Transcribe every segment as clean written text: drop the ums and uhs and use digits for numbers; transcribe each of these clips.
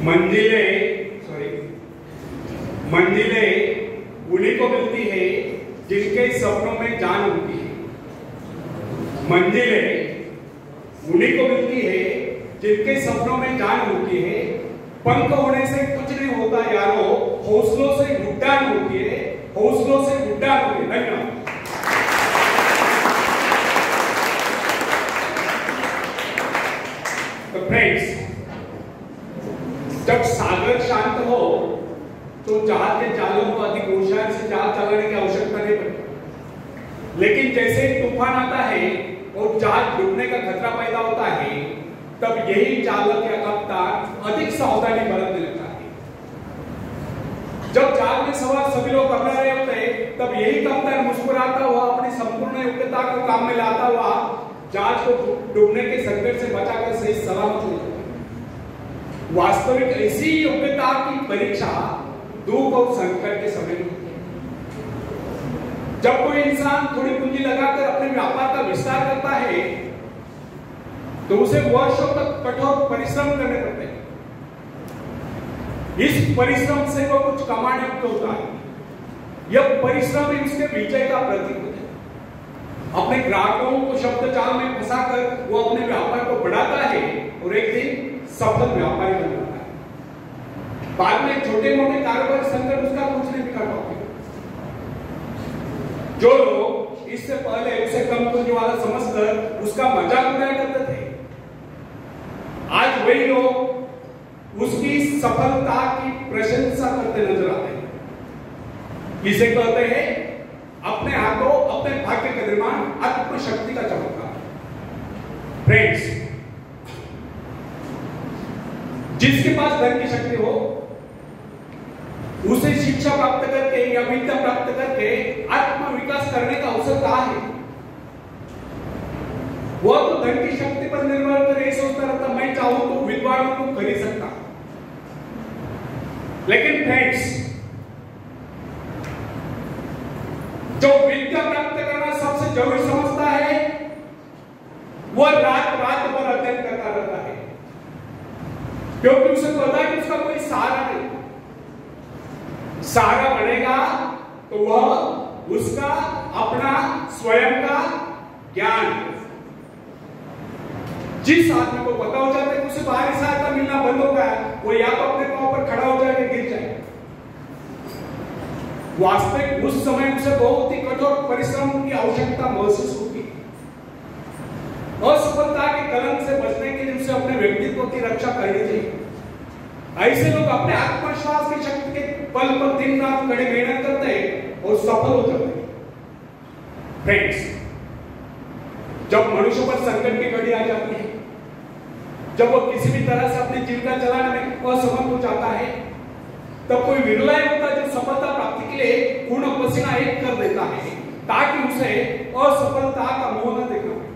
मंजिलें उन्हीं को मिलती है जिनके सपनों में जान होती है। मंजिलें उन्हीं को मिलती है जिनके सपनों में जान होती है। पंख होने से कुछ नहीं होता यारो, हौसलों से उड़ान होती है, हौसलों से उड़ान होती है। धन्यवाद। तो फ्रेंड्स, जब सागर शांत हो तो जहाज के चालक को अधिक होशियार से जहाज चलाने की आवश्यकता नहीं पड़ती। लेकिन जैसे तूफान आता है और जहाज डूबने का खतरा पैदा होता है, तब यही चालक या कप्तान अधिक सावधानी बरतने लगता है। जब जहाज में सवार सभी लोग घबरा रहे होते हैं, तब यही कप्तान मुस्कुराता हुआ अपनी संपूर्ण योग्यता को काम में लाता हुआ जहाज को डूबने के संकट से बचाकर सही सलामत ले जाता है। वास्तविक ऐसी योग्यता की परीक्षा दुख और संकट के समय में होती है। जब कोई इंसान थोड़ी पूंजी लगाकर अपने व्यापार का विस्तार करता है, तो उसे वर्षों तक कठोर परिश्रम करने पड़ते हैं। इस परिश्रम से वो कुछ कमाने को होता है। यह परिश्रम ही उसके विजय का प्रतीक होता है। अपने ग्राहकों को शब्द जाल में फंसाकर वो अपने व्यापार को बढ़ाता है और एक दिन सफल व्यापारी बन जाता है। बाद में छोटे मोटे कारोबार संकट उसका कुछ नहीं बिगाड़ पाते। जो लोग इससे पहले उसे कम पूंजी वाला समझकर उसका मजाक उड़ाया करते थे, आज वही लोग उसकी सफलता की प्रशंसा करते नजर आते हैं। इसे कहते हैं अपने हाथों अपने भाग्य का निर्माण, आत्मशक्ति का चमत्कार। फ्रेंड्स, जिसके पास धन की शक्ति हो, उसे शिक्षा प्राप्त करके या विद्या प्राप्त करके आत्म विकास करने का अवसर कहां है? वो तो धन की शक्ति पर निर्भर कर ये सोचता रहता, मैं चाहूं तो विद्वानों को खरीद सकता। लेकिन फ्रेंड्स, जो विद्या प्राप्त करना सबसे जरूरी समझता है, वह रात रात भर अध्ययन करता रहता है, क्योंकि उसे पता है कि उसका कोई सहारा नहीं। सहारा बनेगा तो वह उसका अपना स्वयं का ज्ञान। जिस आदमी को पता हो जाता है कि उसे बाहरी सहायता मिलना बंद हो गया, वो या तो अपने पांव पर खड़ा हो जाएगा, गिर जाएगा। वास्तविक उस समय उसे बहुत ही कठोर परिश्रम की आवश्यकता महसूस होगी। असफलता के कलंक से बचने के लिए उसे अपने व्यक्तित्व की रक्षा करनी चाहिए। ऐसे लोग अपने आत्मविश्वास की शक्ति के पल पर दिन रात कड़ी मेहनत करते हैं और सफल हो जाते हैं। फ्रेंड्स, जब मनुष्य पर संकट की घड़ी आ जाती है, जब वो किसी भी तरह से अपनी जीविका चलाने में असमर्थ हो जाता है, तब कोई विरला होता है जो सफलता प्राप्ति के लिए खून और पसीना एक कर देता है, ताकि उसे असफलता का मोह न देखना पड़े।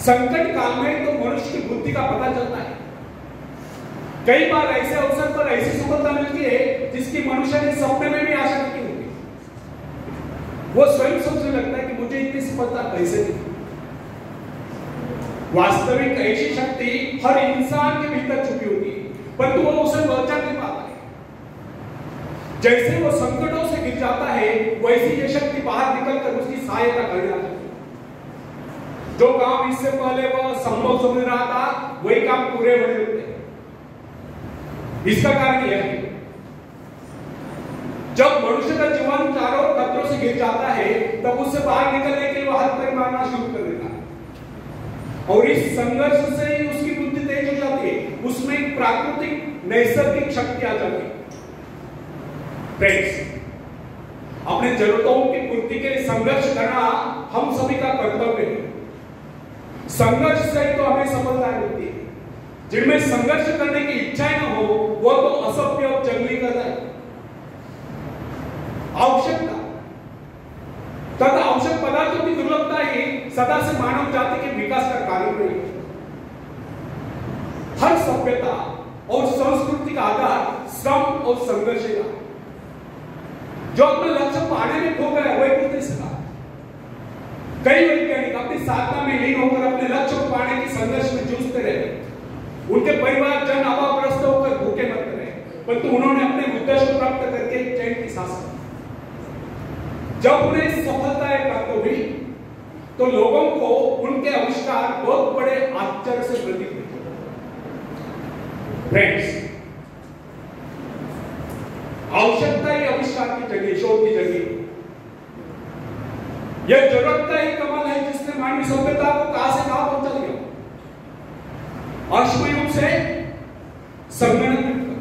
संकट काल में तो मनुष्य की बुद्धि का पता चलता है। कई बार ऐसे अवसर पर ऐसी सफलता मिलती है जिसकी मनुष्य ने सपने में भी आशा नहीं होती। वो स्वयं सोचने लगता है कि मुझे इतनी सफलता कैसे मिली। वास्तविक ऐसी शक्ति हर इंसान के भीतर छुपी होती है, परंतु वो उसे पहचान नहीं पाता है। जैसे वो संकटों से गिर जाता है, वैसी ये शक्ति बाहर निकलकर उसकी सहायता करने लगती है। जो काम इससे पहले वह संभव समझ रहा था, वही काम पूरे होने लगते हैं। इसका कारण यह है, जब मनुष्य का जीवन चारों खतरों से घिर जाता है, तब उससे बाहर निकलने के लिए वह हाथ पैर मारना शुरू कर देता है और इस संघर्ष से ही उसकी बुद्धि तेज हो जाती है। उसमें एक प्राकृतिक नैसर्गिक शक्ति आ जाती है। फ्रेंड्स, अपने जरूरतों की पूर्ति के लिए संघर्ष करना हम सभी का कर्तव्य है। संघर्ष से तो हमें सफलता मिलती है। जिनमें संघर्ष करने की इच्छा न हो, वो तो असभ्य और जंगली कर रहा है। आवश्यकता तथा आवश्यक पदार्थों की दुर्लभता ही सदा से मानव जाति के विकास का कारण रही है। हर सभ्यता और संस्कृति का आधार श्रम और संघर्ष है। जो अपने लक्ष्य पाने में खो गया, वही कुछ नहीं सका। कई वैज्ञानिक अपनी साधना में लीन होकर अपने लक्ष्य को पाने के संघर्ष में जूझते रहे। उनके परिवार जन परंतु उन्होंने अपने उद्देश्य को प्राप्त करके चैन की सांस ली। जब उन्हें सफलताएं प्राप्त हुई तो लोगों को उनके आविष्कार बहुत बड़े आश्चर्य से प्रतीत हुए। फ्रेंड्स, आवश्यकता ही आविष्कार की जगह, शोध की जगह, यह जरूरत का ही कमाल है जिसने मानवीय सभ्यता को कहां से कहां पहुंचा दिया। अश्मयुग से संगणक युग तक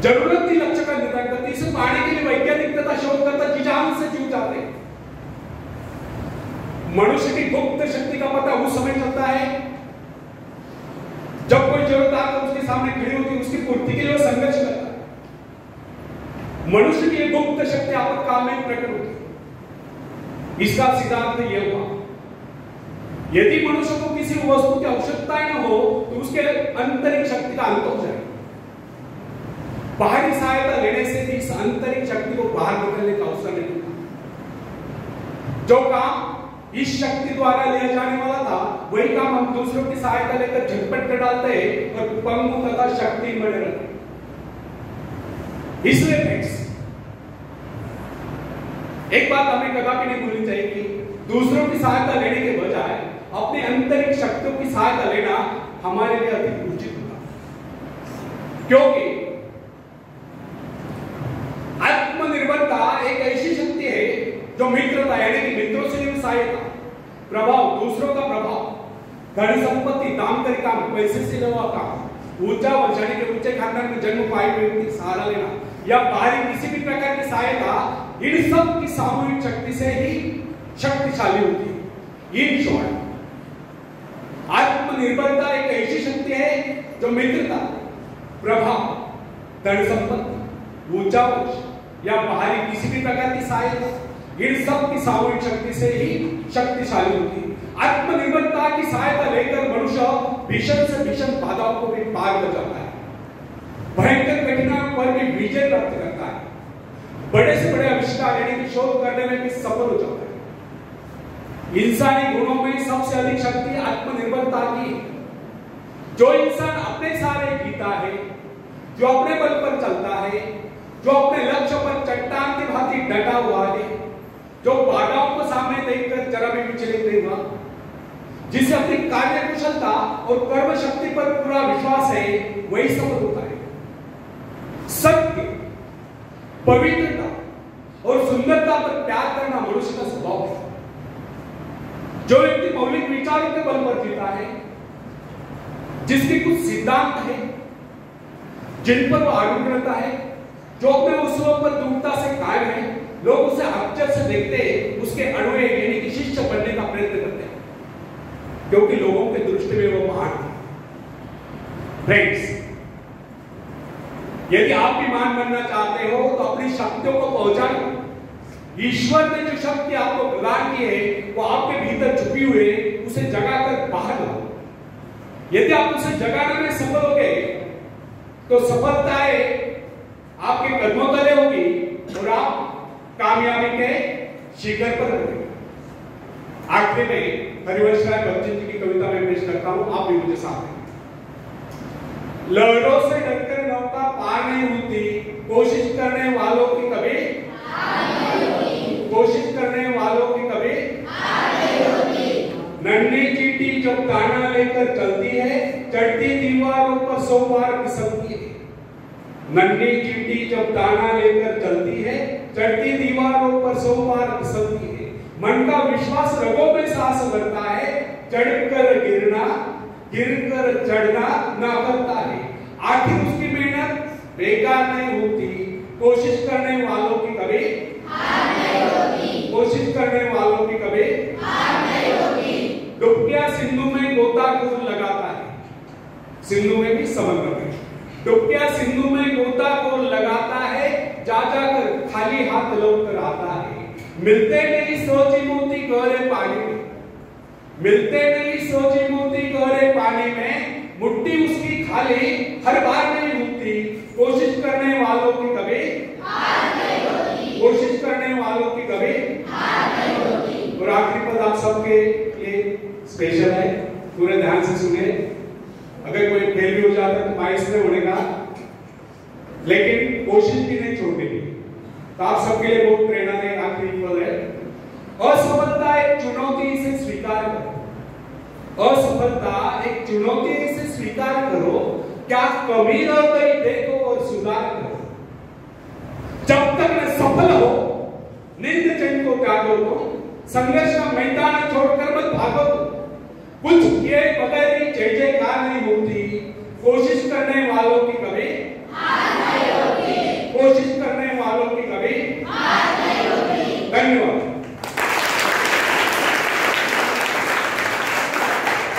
जरूरत ही लक्ष्य का निर्धारण करती। इसे पाने के लिए वैज्ञानिक तथा शोधकर्ता जी जान से जीव जाते हैं। मनुष्य की गुप्त शक्ति का पता उस समय चलता है जब कोई जरूरत आकर उसके सामने खड़ी होती है, उसकी पूर्ति के लिए संघर्ष करता है। मनुष्य की गुप्त शक्ति आपातकाल में प्रकट होती है। इसका सिद्धांत यह हुआ, यदि मनुष्य को किसी वस्तु की आवश्यकता न हो तो उसके आंतरिक शक्ति का अंत हो जाए। बाहरी सहायता लेने से भी इस आंतरिक शक्ति को बाहर निकलने का अवसर नहीं मिलता। जो काम इस शक्ति द्वारा लिया जाने वाला था, वही काम हम दूसरों की सहायता लेकर झटपट कर डालते हैं और पंगु तथा शक्ति बने रहते हैं। इसलिए फ्रेंड्स, एक बात हमें कदापि नहीं भूलनी चाहिए कि दूसरों की सहायता लेने के बजाय अपने आंतरिक शक्तियों की सहायता लेना हमारे लिए अधिक उचित होगा। क्योंकि आत्मनिर्भरता एक ऐसी शक्ति है जो मित्रता यानी कि मित्रों से भी सहायता, प्रभाव, दूसरों का प्रभाव, धन संपत्ति, दामदारी काम, पैसे से लेवा काम, ऊंचा वर्ष यानी कि ऊंचे खानदान में जन्म पाए व्यक्ति सहारा लेना या बाहरी किसी भी प्रकार की सहायता, इन सब की सामूहिक शक्ति से ही शक्तिशाली होती है। इन शॉर्ट, आत्मनिर्भरता एक ऐसी शक्ति है जो मित्रता, प्रभाव, धन संपत्ति, ऊंचा वर्ष या बाहरी किसी भी प्रकार की सहायता, इन सब की सामूहिक शक्ति से ही शक्तिशाली होती है। आत्मनिर्भरता की सहायता लेकर मनुष्य भीषण से भीषण बाधाओं को भी पार कर जाता है, भयंकर कठिनाइयों पर भी विजय प्राप्त करता है, बड़े से बड़े आविष्कार यानी कि शोध करने में भी सफल हो जाता है। इंसानी गुणों में सबसे अधिक शक्ति आत्मनिर्भरता की है। जो इंसान अपने सहारे जीता है, जो अपने बल पर चलता है, जो अपने लक्ष्य पर चट्टान की भांति डटा हुआ है, जो बाधाओं को सामने देखकर जरा भी विचलित नहीं हुआ, जिसे अपनी कार्य कुशलता और कर्म शक्ति पर पूरा विश्वास है, वही सफल होता है। सत्य, पवित्रता और सुंदरता पर प्यार करना मनुष्य का स्वभाव है। जो व्यक्ति मौलिक विचारों के बल पर जीता है, जिसके कुछ सिद्धांत है जिन पर वो आरूढ़ रहता है, जो अपने उसूलों पर दृढ़ता से कायम है, लोग उसे आश्चर्य से देखते हैं, उसके अनुयायी यानी कि शिष्य बनने का प्रयत्न करते हैं, क्योंकि लोगों के दृष्टि में वो महान है। फ्रेंड्स, यदि आप भी महान बनना चाहते हो तो अपनी शक्तियों को पहचानो। ईश्वर ने जो शक्ति आपको प्रदान की है, वो आपके भीतर छुपी हुई है, उसे जगाकर बाहर लाओ। यदि आप उसे जगाने में सफल हो गए तो सफलताएं आपके कदमों तले होगी और आप कामयाबी के शिखर पर होंगे। आखिर में हरिवंश राय बच्चन जी की कविता में पेश करता हूं, आप भी मुझे साथ दें। लहरों से डरकर नौका पार नहीं होती, कोशिश करने वालों की कभी कोशिश करने वालों की कभी नन्ही चींटी जब दाना लेकर चलती है, चढ़ती दीवारों पर 100 बार फिसलती है। नन्ही चींटी जब दाना लेकर चलती है, चढ़ती दीवारों पर 100 बार फिसलती है। मन का विश्वास रगों में सांस भरता है, चढ़कर गिरना, गिरकर चढ़ना ना करता है। आखिर उसकी मेहनत बेकार नहीं होती, कोशिश करने वालों की कभी कोशिश करने वालों की कभी डुबकियां सिंधु में गोताखोर लगाता है, सिंधु में भी समुद्र में, डुबकियां सिंधु में गोताखोर लगाता है, जा जाकर खाली हाथ लौट कर आता है। मिलते नहीं सोची मोती गहरे पानी में, मिलते नहीं सोची मोती गहरे पानी में, मुट्ठी उसकी खाली हर बार नहीं होती, कोशिश करने वालों की कभी कोशिश करने वालों की कभी और आखिरी पद आप सबके लिए स्पेशल है, पूरे ध्यान से सुने। अगर कोई फेल भी हो जाता है तो मायूस नहीं होने का, लेकिन कोशिश भी नहीं छोड़नी। तो आप सबके लिए बहुत प्रेरणा है। आखिरी पद है, असफलता एक चुनौती, इसे स्वीकार करो। असफलता एक चुनौती, इसे स्वीकार करो। क्या कमी रह गई देखो और सुधार करो। जब तक न सफल हो, निंद चैन को त्यागो तो, संघर्ष का मैदान छोड़कर मत भागो तो। कुछ किए बगैर ही जय जयकार नहीं होती। कोशिश करने वालों